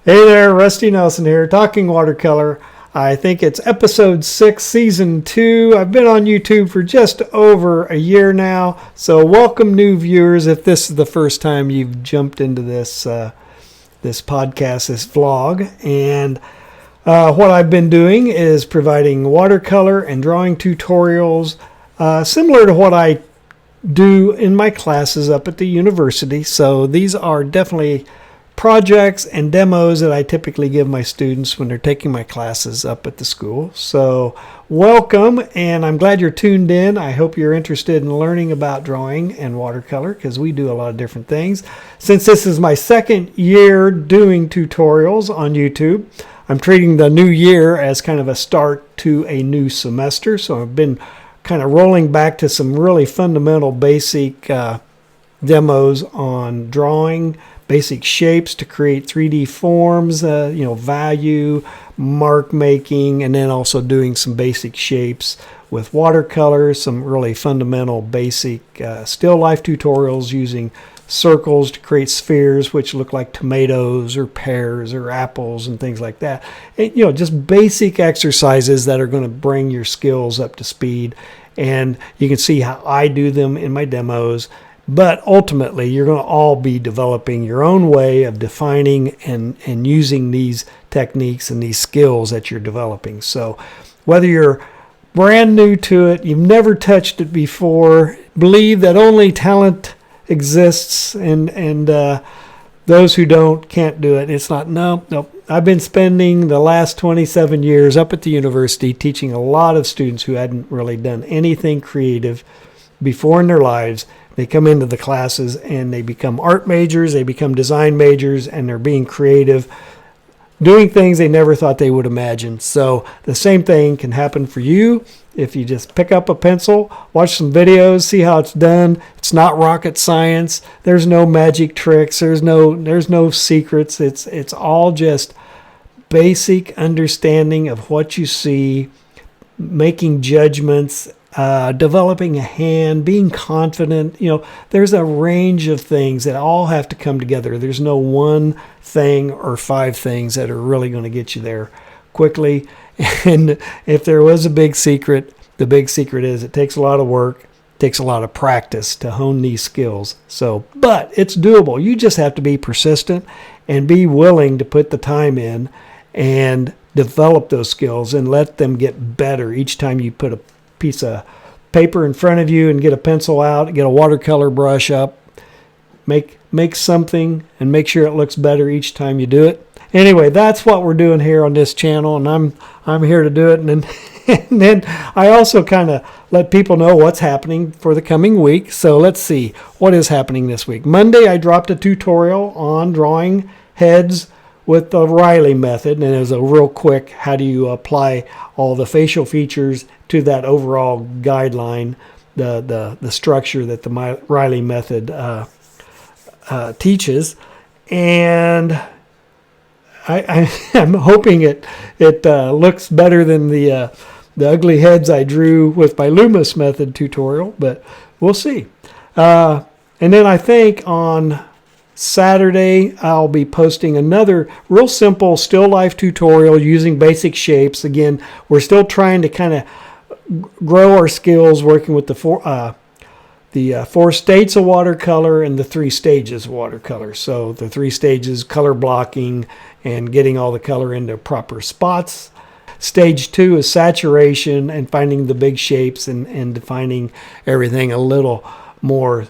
Hey there, Rusty Nelson here, talking watercolor. I think it's episode 6, season 2. I've been on YouTube for just over a year now, so welcome new viewers if this is the first time you've jumped into this podcast, this vlog. And what I've been doing is providing watercolor and drawing tutorials similar to what I do in my classes up at the university. So these are definitely projects and demos that I typically give my students when they're taking my classes up at the school. So welcome, and I'm glad you're tuned in. I hope you're interested in learning about drawing and watercolor because we do a lot of different things. Since this is my second year doing tutorials on YouTube, I'm treating the new year as kind of a start to a new semester. So I've been kind of rolling back to some really fundamental basic demos on drawing, basic shapes to create 3D forms, value, mark making, and then also doing some basic shapes with watercolor, some really fundamental basic still life tutorials using circles to create spheres which look like tomatoes or pears or apples and things like that. And, just basic exercises that are going to bring your skills up to speed. And you can see how I do them in my demos. But ultimately, you're going to all be developing your own way of defining and using these techniques and these skills that you're developing. So whether you're brand new to it, you've never touched it before, believe that only talent exists and those who don't can't do it. It's not, no. I've been spending the last 27 years up at the university teaching a lot of students who hadn't really done anything creative before in their lives. They come into the classes and they become art majors, they become design majors, and they're being creative, doing things they never thought they would imagine. So the same thing can happen for you if you just pick up a pencil, watch some videos, see how it's done. It's not rocket science. There's no magic tricks. There's no secrets. It's all just basic understanding of what you see, making judgments, developing a hand, being confident. There's a range of things that all have to come together. There's no one thing or 5 things that are really going to get you there quickly. And if there was a big secret, the big secret is it takes a lot of work, it takes a lot of practice to hone these skills. But it's doable. You just have to be persistent and be willing to put the time in and develop those skills and let them get better each time you put a piece of paper in front of you and get a pencil out, get a watercolor brush up, make something and make sure it looks better each time you do it. Anyway, that's what we're doing here on this channel, and I'm here to do it. And then I also kind of let people know what's happening for the coming week. So let's see what is happening this week. Monday, I dropped a tutorial on drawing heads with the Reilly method, and it was a real quick how do you apply all the facial features to that overall guideline, the structure that the Reilly method teaches. And I'm hoping it looks better than the ugly heads I drew with my Loomis method tutorial, but we'll see. And then I think on Saturday, I'll be posting another real simple still life tutorial using basic shapes. Again, we're still trying to kind of grow our skills working with the 4 states of watercolor and the 3 stages of watercolor. So the 3 stages, color blocking and getting all the color into proper spots. Stage 2 is saturation and finding the big shapes and defining everything a little more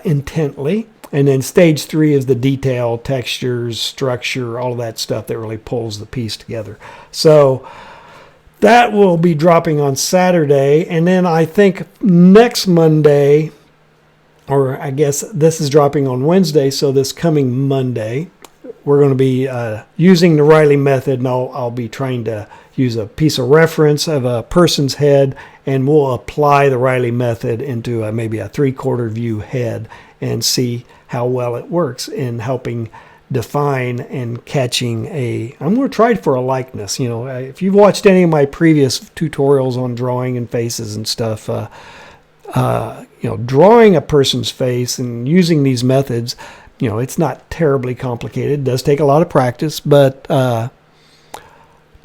intently. And then stage 3 is the detail, textures, structure, all of that stuff that really pulls the piece together. So that will be dropping on Saturday. And then I think next Monday, or I guess this is dropping on Wednesday, so this coming Monday, we're going to be using the Reilly method, and I'll be trying to use a piece of reference of a person's head, and we'll apply the Reilly method into maybe a 3/4 view head and see how well it works in helping define and catching I'm going to try for a likeness. If you've watched any of my previous tutorials on drawing and faces and stuff, drawing a person's face and using these methods it's not terribly complicated. It does take a lot of practice, but to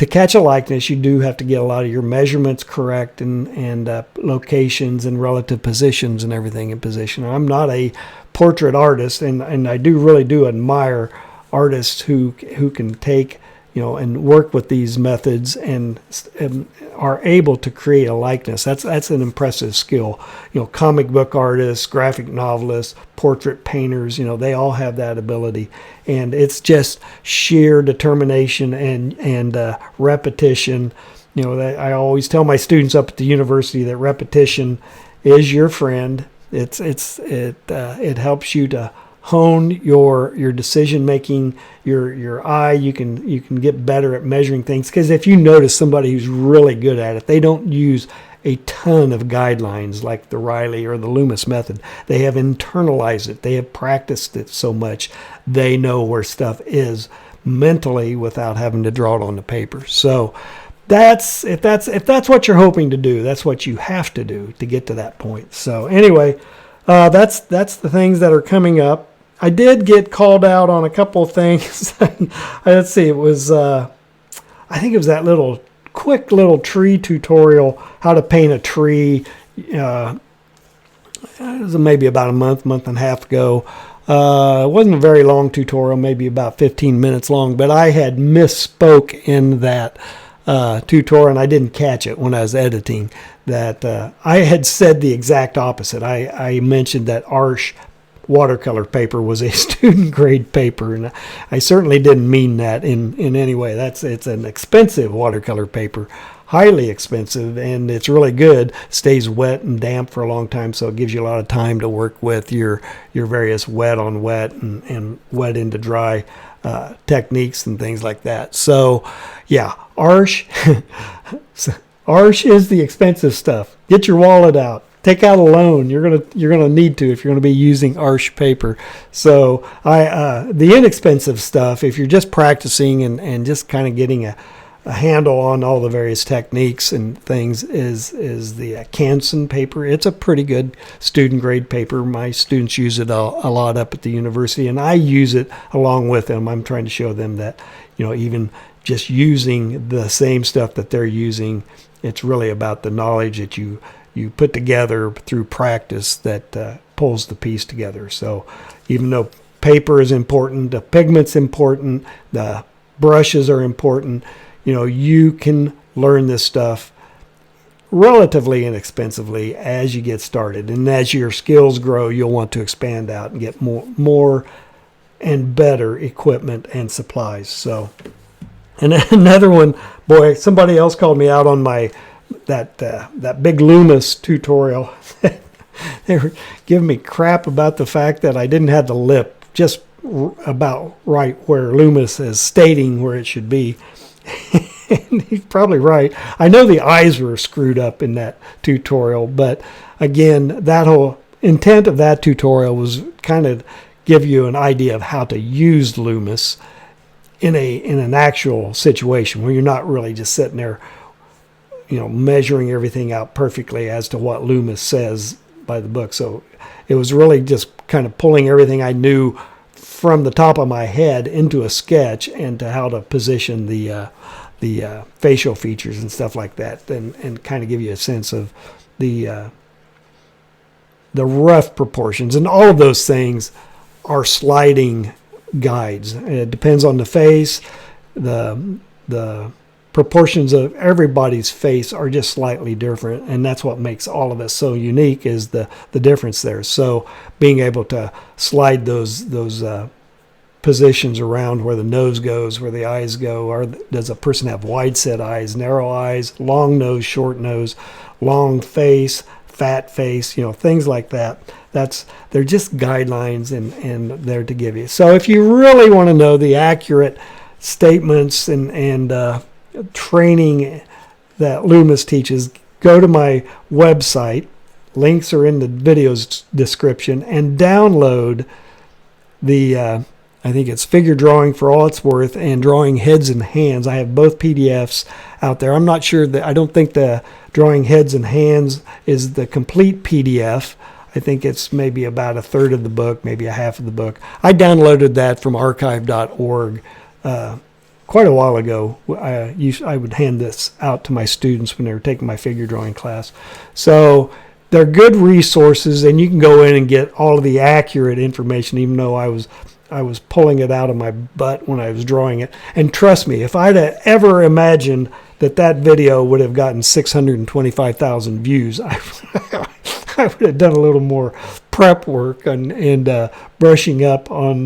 catch a likeness, you do have to get a lot of your measurements correct and locations and relative positions and everything in position. I'm not a portrait artist, and I really do admire artists who can take and work with these methods and are able to create a likeness. That's an impressive skill. Comic book artists, graphic novelists, portrait painters, they all have that ability. And it's just sheer determination and repetition. I always tell my students up at the university that repetition is your friend. It helps you to hone your decision making, your eye. You can get better at measuring things, because if you notice somebody who's really good at it, they don't use a ton of guidelines like the Reilly or the Loomis method. They have internalized it. They have practiced it so much they know where stuff is mentally without having to draw it on the paper. So if that's what you're hoping to do, that's what you have to do to get to that point. So anyway, that's the things that are coming up. I did get called out on a couple of things. Let's see, it was I think it was that quick little tree tutorial, how to paint a tree. It was maybe about a month and a half ago. It wasn't a very long tutorial, maybe about 15 minutes long, but I had misspoke in that tutorial, and I didn't catch it when I was editing. That I had said the exact opposite. I mentioned that Arch watercolor paper was a student grade paper, and I certainly didn't mean that in any way. It's an expensive watercolor paper, highly expensive, and it's really good. Stays wet and damp for a long time, so it gives you a lot of time to work with your various wet on wet and wet into dry techniques and things like that. So yeah, Arch is the expensive stuff. Get your wallet out. Take out a loan. You're gonna need to if you're gonna be using Arch paper. So the inexpensive stuff, if you're just practicing and just kind of getting a handle on all the various techniques and things, is the Canson paper. It's a pretty good student grade paper. My students use it a lot up at the university, and I use it along with them. I'm trying to show them that even just using the same stuff that they're using, it's really about the knowledge that you put together through practice that pulls the piece together. So even though paper is important, the pigment's important, the brushes are important, you can learn this stuff relatively inexpensively as you get started. And as your skills grow, you'll want to expand out and get more and better equipment and supplies. So, and another one, boy, somebody else called me out on that big Loomis tutorial. They were giving me crap about the fact that I didn't have the lip just about right where Loomis is stating where it should be. And he's probably right. I know the eyes were screwed up in that tutorial, but again, that whole intent of that tutorial was kind of give you an idea of how to use Loomis in an actual situation where you're not really just sitting there measuring everything out perfectly as to what Loomis says by the book. So it was really just kind of pulling everything I knew from the top of my head into a sketch and to how to position the facial features and stuff like that, and kind of give you a sense of the rough proportions. And all of those things are sliding guides. It depends on the face. The proportions of everybody's face are just slightly different, and that's what makes all of us so unique, is the difference there. So being able to slide those positions around where the nose goes, where the eyes go, or does a person have wide set eyes, narrow eyes, long nose, short nose, long face, fat face, things like that. They're just guidelines and they're to give you. So if you really want to know the accurate statements and training that Loomis teaches, go to my website. Links are in the video's description, and download the I think it's Figure Drawing for All It's Worth and Drawing Heads and Hands. I have both PDFs out there. I'm not sure I don't think the Drawing Heads and Hands is the complete PDF. I think it's maybe about a third of the book, maybe a half of the book. I downloaded that from archive.org quite a while ago. I would hand this out to my students when they were taking my figure drawing class. So they're good resources, and you can go in and get all of the accurate information, even though I was pulling it out of my butt when I was drawing it. And trust me, if I'd have ever imagined that video would have gotten 625,000 views, I would have done a little more prep work and brushing up on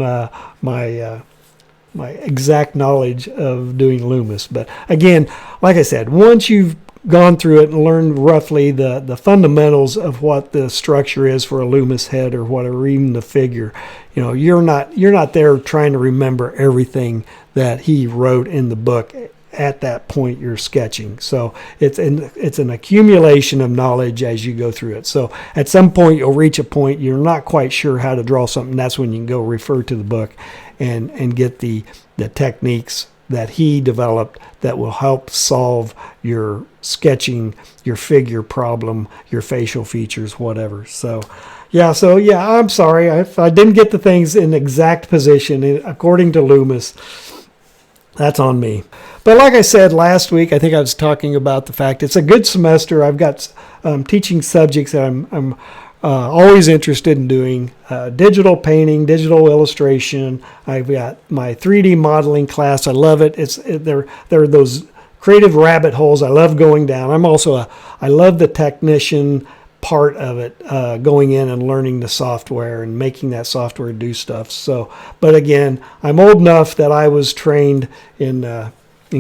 my exact knowledge of doing Loomis. But again, like I said, once you've gone through it and learned roughly the fundamentals of what the structure is for a Loomis head or whatever, even the figure, you're not there trying to remember everything that he wrote in the book at that point you're sketching. So it's an accumulation of knowledge as you go through it. So at some point you'll reach a point you're not quite sure how to draw something. That's when you can go refer to the book and get the techniques that he developed that will help solve your sketching, your figure problem, your facial features, whatever. So I'm sorry if I didn't get the things in exact position according to Loomis. That's on me. But like I said last week, I think I was talking about the fact it's a good semester. I've got teaching subjects that I'm always interested in doing. Digital painting, digital illustration. I've got my 3D modeling class. I love it. There are those creative rabbit holes I love going down. I love the technician part of it, going in and learning the software and making that software do stuff. So, but again, I'm old enough that I was trained in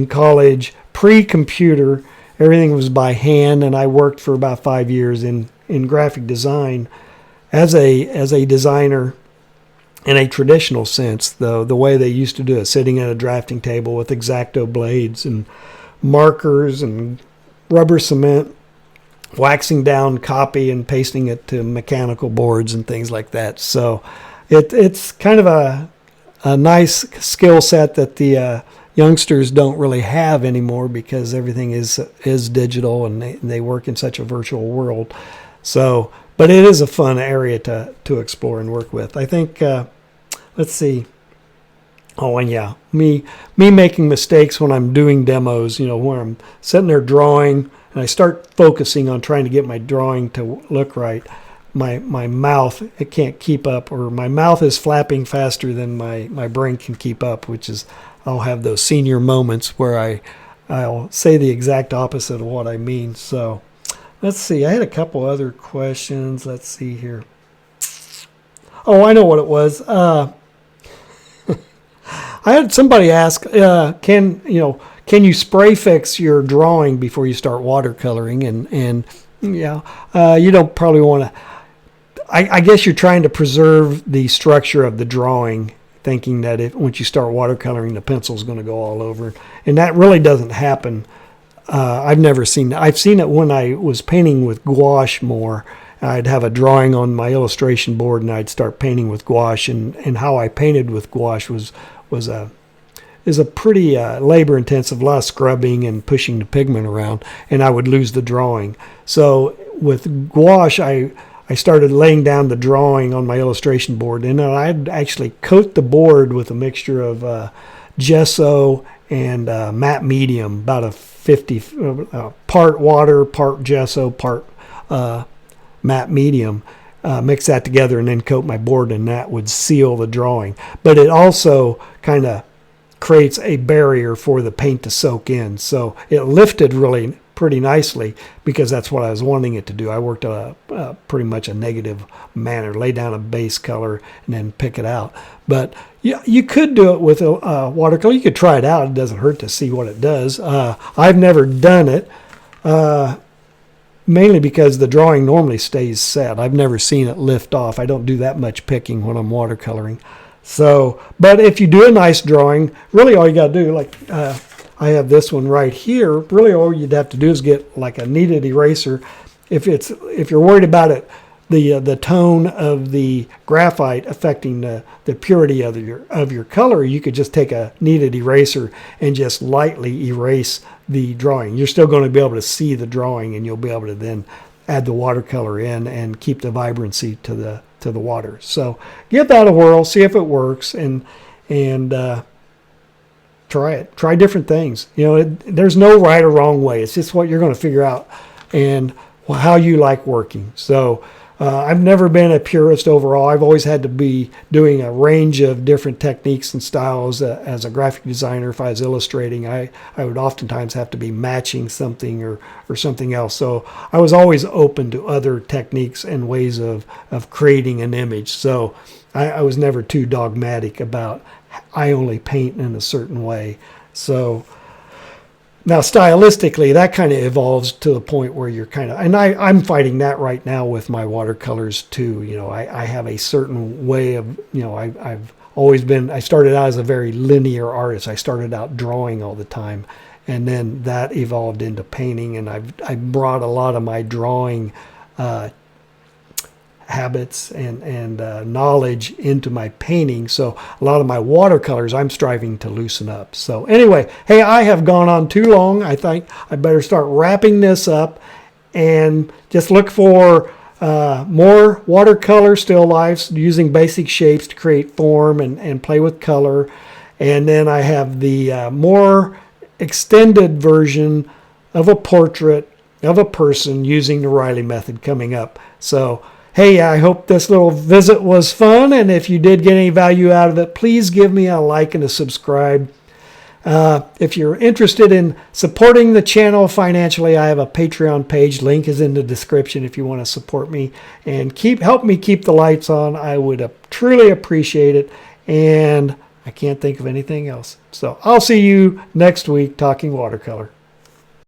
college pre-computer. Everything was by hand, and I worked for about 5 years in graphic design as a designer in a traditional sense, though the way they used to do it, sitting at a drafting table with X-Acto blades and markers and rubber cement, waxing down copy and pasting it to mechanical boards and things like that. So it's kind of a nice skill set that the youngsters don't really have anymore because everything is digital and they work in such a virtual world. So, but it is a fun area to explore and work with. I think, let's see. Oh, and yeah, me making mistakes when I'm doing demos, where I'm sitting there drawing and I start focusing on trying to get my drawing to look right. My mouth, it can't keep up, or my mouth is flapping faster than my brain can keep up, which is, I'll have those senior moments where I'll say the exact opposite of what I mean. So let's see. I had a couple other questions. Let's see here. Oh, I know what it was. I had somebody ask, can you spray fix your drawing before you start watercoloring? And you don't probably want to. I guess you're trying to preserve the structure of the drawing, thinking that once you start watercoloring, the pencil's going to go all over. And that really doesn't happen. I've never seen that. I've seen it when I was painting with gouache more. I'd have a drawing on my illustration board and I'd start painting with gouache. And how I painted with gouache is a pretty labor-intensive, lot of scrubbing and pushing the pigment around, and I would lose the drawing. So with gouache, I started laying down the drawing on my illustration board, and then I'd actually coat the board with a mixture of gesso and matte medium, about a 50 part water, part gesso, part matte medium. Mix that together and then coat my board, and that would seal the drawing. But it also kind of creates a barrier for the paint to soak in. So it lifted really pretty nicely because that's what I was wanting it to do. I worked pretty much a negative manner, lay down a base color and then pick it out. But you could do it with a watercolor. You could try it out. It doesn't hurt to see what it does. I've never done it. Mainly because the drawing normally stays set. I've never seen it lift off. I don't do that much picking when I'm watercoloring. So, but if you do a nice drawing, really all you got to do, like I have this one right here, really all you'd have to do is get like a kneaded eraser. If you're worried about it, the tone of the graphite affecting the purity of your color, you could just take a kneaded eraser and just lightly erase the drawing. You're still going to be able to see the drawing, and you'll be able to then add the watercolor in and keep the vibrancy to the water. So give that a whirl, see if it works, and try it. Try different things. There's no right or wrong way. It's just what you're going to figure out and how you like working. So I've never been a purist overall. I've always had to be doing a range of different techniques and styles. As a graphic designer, if I was illustrating, I would oftentimes have to be matching something or something else. So I was always open to other techniques and ways of creating an image. So I was never too dogmatic about I only paint in a certain way. So now, stylistically, that kind of evolves to the point where you're kind of, and I'm fighting that right now with my watercolors too. I have a certain way of, I've always been, I started out as a very linear artist. I started out drawing all the time, and then that evolved into painting, and I brought a lot of my drawing habits and knowledge into my painting. So a lot of my watercolors I'm striving to loosen up. So anyway, hey, I have gone on too long. I think I better start wrapping this up, and just look for more watercolor still lifes using basic shapes to create form and play with color. And then I have the more extended version of a portrait of a person using the Reilly method coming up. So hey, I hope this little visit was fun, and if you did get any value out of it, please give me a like and a subscribe. If you're interested in supporting the channel financially, I have a Patreon page. Link is in the description if you want to support me and help me keep the lights on. I would truly appreciate it, and I can't think of anything else. So I'll see you next week talking watercolor.